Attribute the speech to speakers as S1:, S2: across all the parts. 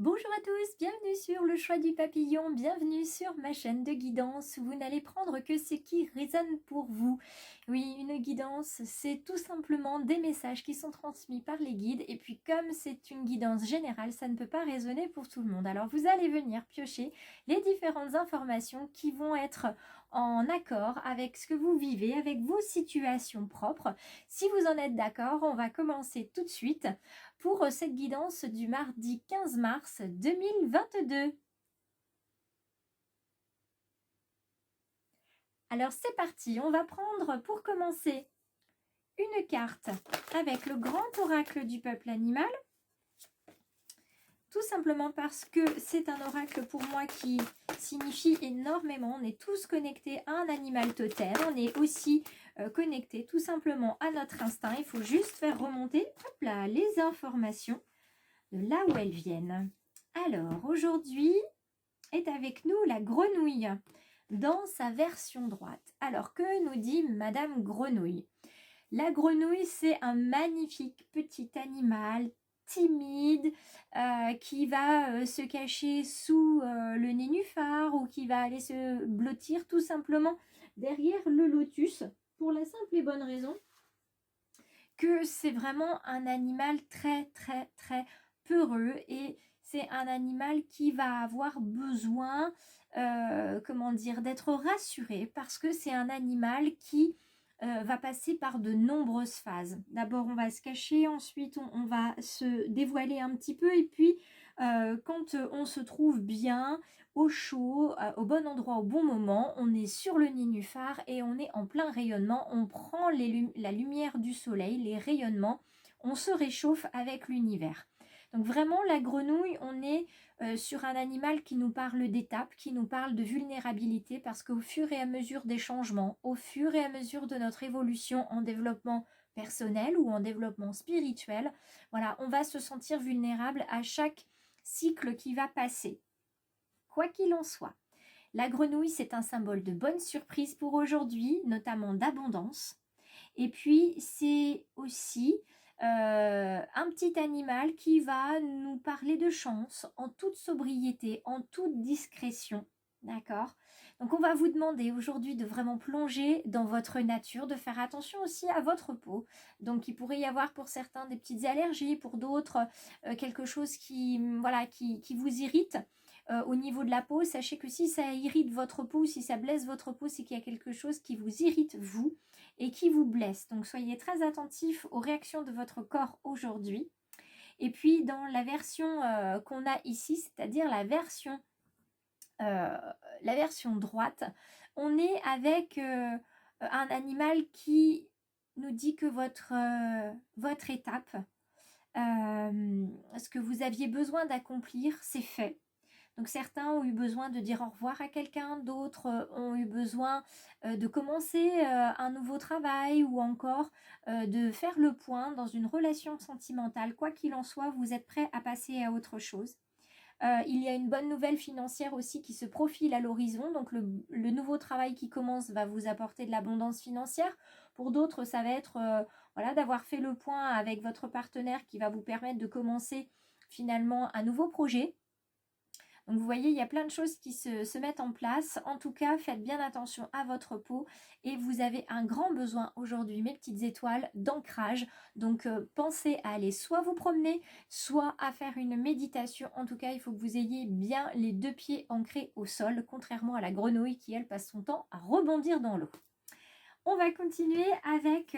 S1: Bonjour à tous, bienvenue sur le choix du papillon, bienvenue sur ma chaîne de guidance où vous n'allez prendre que ce qui résonne pour vous. Oui, une guidance, c'est tout simplement des messages qui sont transmis par les guides et puis comme c'est une guidance générale, ça ne peut pas résonner pour tout le monde. Alors vous allez venir piocher les différentes informations qui vont être en accord avec ce que vous vivez, avec vos situations propres. Si vous en êtes d'accord, on va commencer tout de suite pour cette guidance du mardi 15 mars 2022. Alors c'est parti, on va prendre pour commencer une carte avec le grand oracle du peuple animal. Tout simplement parce que c'est un oracle pour moi qui signifie énormément. On est tous connectés à un animal totem. On est aussi connectés tout simplement à notre instinct. Il faut juste faire remonter hop là, les informations de là où elles viennent. Alors aujourd'hui est avec nous la grenouille dans sa version droite. Alors que nous dit Madame Grenouille? La grenouille, c'est un magnifique petit animal timide qui va se cacher sous le nénuphar ou qui va aller se blottir tout simplement derrière le lotus pour la simple et bonne raison que c'est vraiment un animal très peureux et c'est un animal qui va avoir besoin d'être rassuré parce que c'est un animal qui va passer par de nombreuses phases. D'abord on va se cacher, ensuite on va se dévoiler un petit peu et puis quand on se trouve bien, au chaud, au bon endroit, au bon moment, on est sur le nénuphar et on est en plein rayonnement, on prend la lumière du soleil, les rayonnements, on se réchauffe avec l'univers. Donc vraiment la grenouille, on est sur un animal qui nous parle d'étapes, qui nous parle de vulnérabilité parce qu'au fur et à mesure des changements, au fur et à mesure de notre évolution en développement personnel ou en développement spirituel, voilà, on va se sentir vulnérable à chaque cycle qui va passer. Quoi qu'il en soit, la grenouille, c'est un symbole de bonne surprise pour aujourd'hui, notamment d'abondance. Et puis, c'est aussi un petit animal qui va nous parler de chance en toute sobriété, en toute discrétion. D'accord? Donc, on va vous demander aujourd'hui de vraiment plonger dans votre nature, de faire attention aussi à votre peau. Donc, il pourrait y avoir pour certains des petites allergies, pour d'autres quelque chose qui vous irrite. Au niveau de la peau, sachez que si ça irrite votre peau, si ça blesse votre peau, c'est qu'il y a quelque chose qui vous irrite vous et qui vous blesse. Donc soyez très attentifs aux réactions de votre corps aujourd'hui. Et puis dans la version qu'on a ici, c'est-à-dire la version droite, on est avec un animal qui nous dit que votre étape, ce que vous aviez besoin d'accomplir, c'est fait. Donc certains ont eu besoin de dire au revoir à quelqu'un, d'autres ont eu besoin de commencer un nouveau travail ou encore de faire le point dans une relation sentimentale. Quoi qu'il en soit, vous êtes prêts à passer à autre chose. Il y a une bonne nouvelle financière aussi qui se profile à l'horizon. Donc le nouveau travail qui commence va vous apporter de l'abondance financière. Pour d'autres, ça va être d'avoir fait le point avec votre partenaire qui va vous permettre de commencer finalement un nouveau projet. Donc vous voyez, il y a plein de choses qui se mettent en place. En tout cas, faites bien attention à votre peau et vous avez un grand besoin aujourd'hui, mes petites étoiles, d'ancrage. Donc pensez à aller soit vous promener, soit à faire une méditation. En tout cas, il faut que vous ayez bien les deux pieds ancrés au sol, contrairement à la grenouille qui, elle, passe son temps à rebondir dans l'eau. On va continuer avec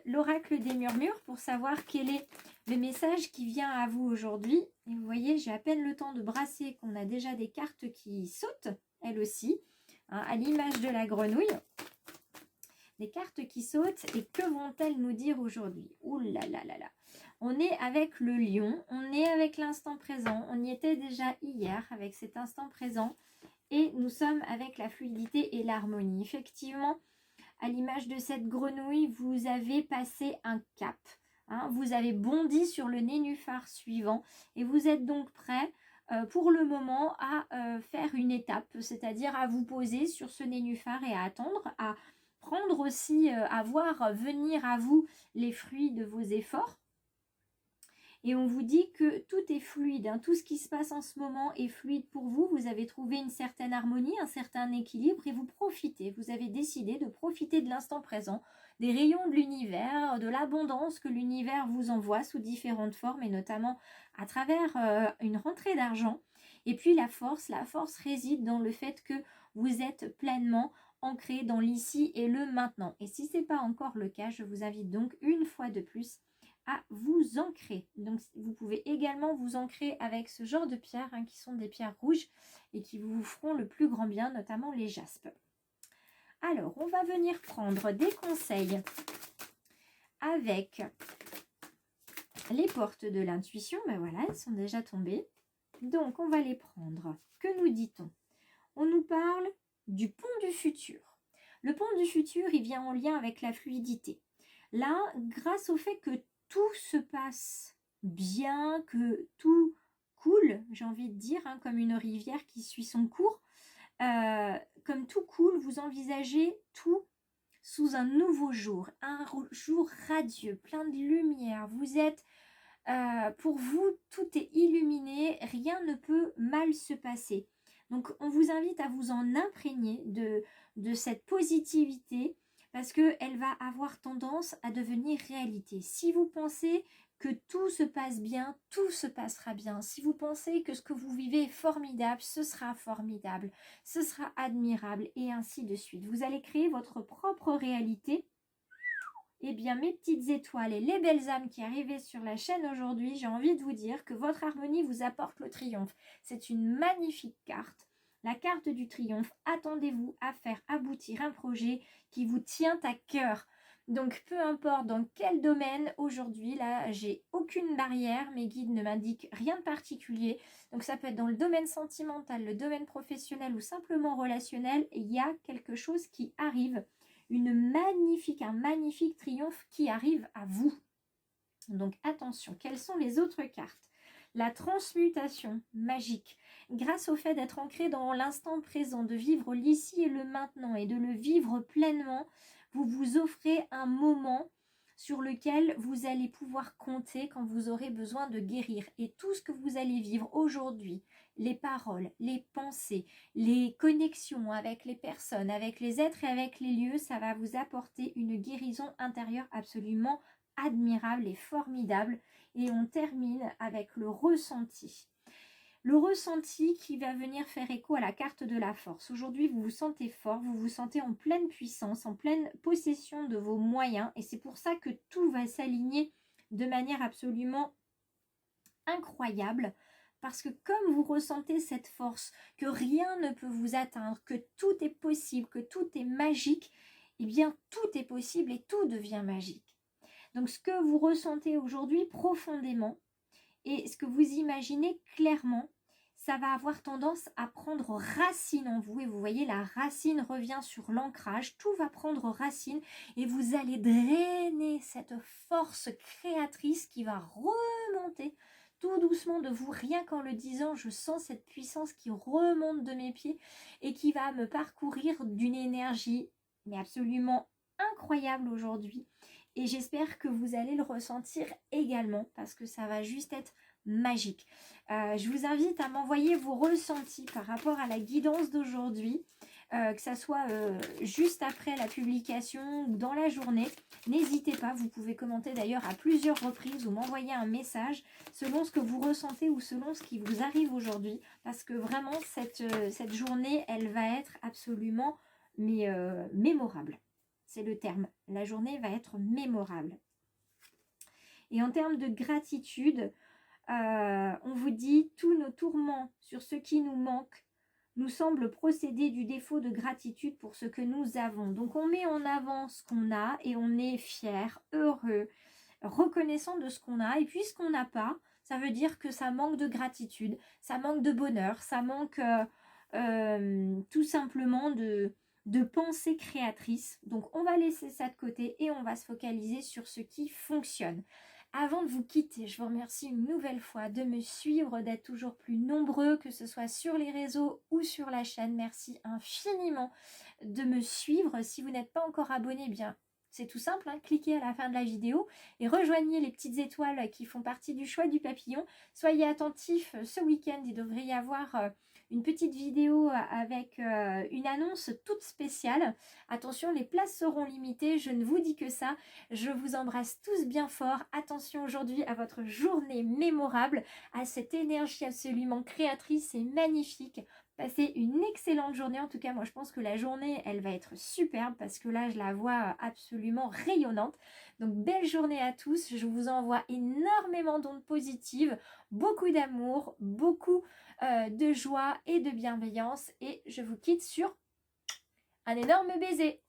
S1: l'oracle des murmures pour savoir quel est le message qui vient à vous aujourd'hui. Et vous voyez, j'ai à peine le temps de brasser qu'on a déjà des cartes qui sautent, elles aussi, hein, à l'image de la grenouille. Des cartes qui sautent et que vont-elles nous dire aujourd'hui? Ouh là là là là. On est avec le lion, on est avec l'instant présent, on y était déjà hier avec cet instant présent et nous sommes avec la fluidité et l'harmonie. Effectivement, à l'image de cette grenouille, vous avez passé un cap. Hein, vous avez bondi sur le nénuphar suivant et vous êtes donc prêt pour le moment à faire une étape, c'est-à-dire à vous poser sur ce nénuphar et à attendre, à prendre aussi, à voir venir à vous les fruits de vos efforts. Et on vous dit que tout est fluide, hein. Tout ce qui se passe en ce moment est fluide pour vous. Vous avez trouvé une certaine harmonie, un certain équilibre et vous profitez. Vous avez décidé de profiter de l'instant présent, des rayons de l'univers, de l'abondance que l'univers vous envoie sous différentes formes et notamment à travers une rentrée d'argent. Et puis la force réside dans le fait que vous êtes pleinement ancré dans l'ici et le maintenant. Et si ce n'est pas encore le cas, je vous invite donc une fois de plus à vous ancrer. Donc vous pouvez également vous ancrer avec ce genre de pierres, hein, qui sont des pierres rouges et qui vous feront le plus grand bien, notamment les jaspes. Alors, on va venir prendre des conseils avec les portes de l'intuition. Ben voilà, elles sont déjà tombées. Donc, on va les prendre. Que nous dit-on? On nous parle du pont du futur. Le pont du futur, il vient en lien avec la fluidité. Là, grâce au fait que tout se passe bien, que tout coule, j'ai envie de dire, hein, comme une rivière qui suit son cours, comme tout coule, vous envisagez tout sous un nouveau jour, un jour radieux, plein de lumière. Vous êtes, pour vous, tout est illuminé, rien ne peut mal se passer. Donc, on vous invite à vous en imprégner de cette positivité parce qu'elle va avoir tendance à devenir réalité. Si vous pensez que tout se passe bien, tout se passera bien. Si vous pensez que ce que vous vivez est formidable, ce sera formidable, ce sera admirable et ainsi de suite. Vous allez créer votre propre réalité. Eh bien, mes petites étoiles et les belles âmes qui arrivaient sur la chaîne aujourd'hui, j'ai envie de vous dire que votre harmonie vous apporte le triomphe. C'est une magnifique carte. La carte du triomphe, attendez-vous à faire aboutir un projet qui vous tient à cœur. Donc, peu importe dans quel domaine, aujourd'hui, là, j'ai aucune barrière. Mes guides ne m'indiquent rien de particulier. Donc, ça peut être dans le domaine sentimental, le domaine professionnel ou simplement relationnel. Il y a quelque chose qui arrive. Un magnifique triomphe qui arrive à vous. Donc attention, quelles sont les autres cartes? La transmutation magique. Grâce au fait d'être ancré dans l'instant présent, de vivre l'ici et le maintenant et de le vivre pleinement, vous vous offrez un moment sur lequel vous allez pouvoir compter quand vous aurez besoin de guérir. Et tout ce que vous allez vivre aujourd'hui, les paroles, les pensées, les connexions avec les personnes, avec les êtres et avec les lieux, ça va vous apporter une guérison intérieure absolument admirable et formidable. Et on termine avec le ressenti. Le ressenti qui va venir faire écho à la carte de la force. Aujourd'hui, vous vous sentez fort, vous vous sentez en pleine puissance, en pleine possession de vos moyens. Et c'est pour ça que tout va s'aligner de manière absolument incroyable. Parce que comme vous ressentez cette force, que rien ne peut vous atteindre, que tout est possible, que tout est magique, eh bien tout est possible et tout devient magique. Donc ce que vous ressentez aujourd'hui profondément et ce que vous imaginez clairement, ça va avoir tendance à prendre racine en vous. Et vous voyez, la racine revient sur l'ancrage, tout va prendre racine et vous allez drainer cette force créatrice qui va remonter tout doucement de vous. Rien qu'en le disant, je sens cette puissance qui remonte de mes pieds et qui va me parcourir d'une énergie mais absolument incroyable aujourd'hui. Et j'espère que vous allez le ressentir également parce que ça va juste être magique. Je vous invite à m'envoyer vos ressentis par rapport à la guidance d'aujourd'hui, que ça soit juste après la publication ou dans la journée. N'hésitez pas, vous pouvez commenter d'ailleurs à plusieurs reprises ou m'envoyer un message selon ce que vous ressentez ou selon ce qui vous arrive aujourd'hui. Parce que vraiment, cette journée, elle va être absolument mémorable. C'est le terme. La journée va être mémorable. Et en termes de gratitude, on vous dit tous nos tourments sur ce qui nous manque nous semblent procéder du défaut de gratitude pour ce que nous avons. Donc on met en avant ce qu'on a et on est fier, heureux, reconnaissant de ce qu'on a. Et puis ce qu'on n'a pas, ça veut dire que ça manque de gratitude, ça manque de bonheur, ça manque tout simplement de pensée créatrice. Donc on va laisser ça de côté et on va se focaliser sur ce qui fonctionne. Avant de vous quitter, je vous remercie une nouvelle fois de me suivre, d'être toujours plus nombreux, que ce soit sur les réseaux ou sur la chaîne. Merci infiniment de me suivre. Si vous n'êtes pas encore abonné, bien C'est tout simple, hein, cliquez à la fin de la vidéo et rejoignez les petites étoiles qui font partie du choix du papillon. Soyez attentifs, ce week-end, il devrait y avoir une petite vidéo avec une annonce toute spéciale. Attention, les places seront limitées, je ne vous dis que ça. Je vous embrasse tous bien fort. Attention aujourd'hui à votre journée mémorable, à cette énergie absolument créatrice et magnifique. Passez une excellente journée. En tout cas, moi, je pense que la journée, elle va être superbe parce que là, je la vois absolument rayonnante. Donc, belle journée à tous. Je vous envoie énormément d'ondes positives, beaucoup d'amour, beaucoup de joie et de bienveillance. Et je vous quitte sur un énorme baiser.